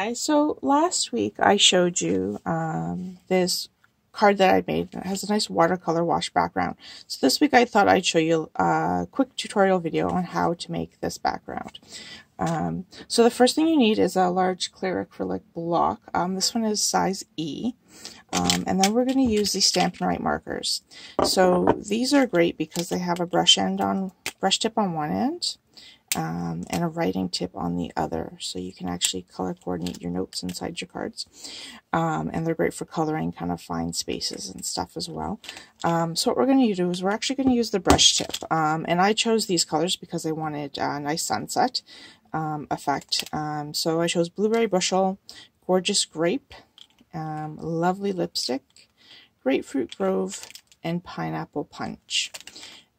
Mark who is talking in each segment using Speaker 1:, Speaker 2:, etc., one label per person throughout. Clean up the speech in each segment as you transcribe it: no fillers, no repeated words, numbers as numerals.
Speaker 1: guys, so last week I showed you this card that I made. It has a nice watercolor wash background. So this week I thought I'd show you a quick tutorial video on how to make this background. So the first thing you need is a large clear acrylic block. This one is size E. And then we're going to use the Stampin Write markers. So these are great because they have a brush tip on one end. And a writing tip on the other, so you can actually color coordinate your notes inside your cards. And they're great for coloring kind of fine spaces and stuff as well. So what we're going to do is we're actually going to use the brush tip. And I chose these colors because I wanted a nice sunset effect. So I chose Blueberry Bushel, Gorgeous Grape, Lovely Lipstick, Grapefruit Grove, and Pineapple Punch.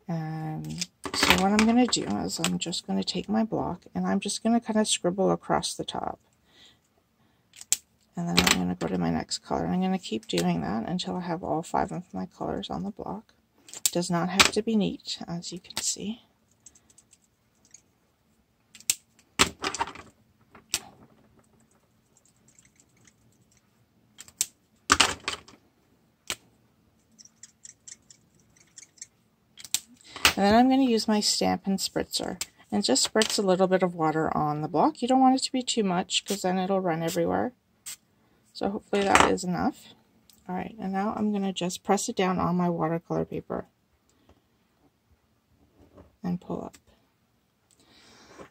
Speaker 1: So what I'm going to do is I'm just going to take my block and I'm just going to kind of scribble across the top. And then I'm going to go to my next color. I'm going to keep doing that until I have all 5 of my colors on the block. It does not have to be neat, as you can see. And then I'm going to use my Stampin' Spritzer and just spritz a little bit of water on the block. You don't want it to be too much because then it'll run everywhere. So hopefully that is enough. Alright, and now I'm going to just press it down on my watercolor paper and pull up.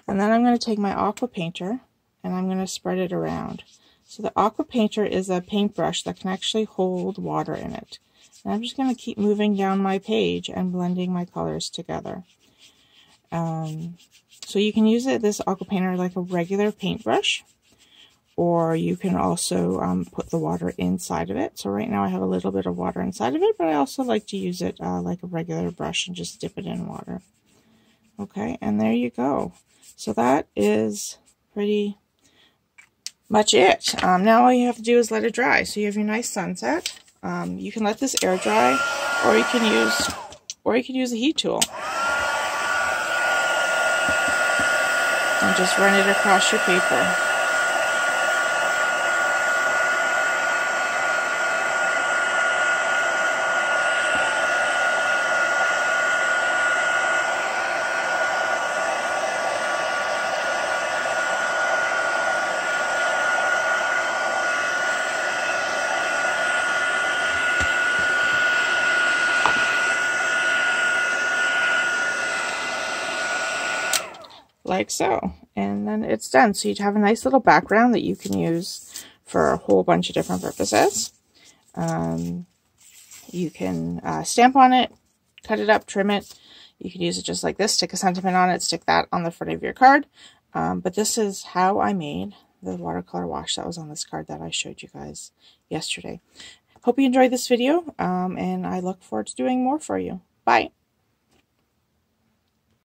Speaker 1: And then I'm going to take my aqua painter and I'm going to spread it around. So the aqua painter is a paintbrush that can actually hold water in it. And I'm just going to keep moving down my page and blending my colors together. So you can use this aqua painter like a regular paintbrush, or you can also put the water inside of it. So right now I have a little bit of water inside of it, but I also like to use it like a regular brush and just dip it in water. Okay, and there you go. So that is pretty much it. Now all you have to do is let it dry. So you have your nice sunset. You can let this air dry, or you can use a heat tool and just run it across your paper. Like so, and then it's done. So you'd have a nice little background that you can use for a whole bunch of different purposes. You can stamp on it, cut it up, trim it. You can use it just like this, stick a sentiment on it, stick that on the front of your card. But this is how I made the watercolor wash that was on this card that I showed you guys yesterday. Hope you enjoyed this video, and I look forward to doing more for you. Bye!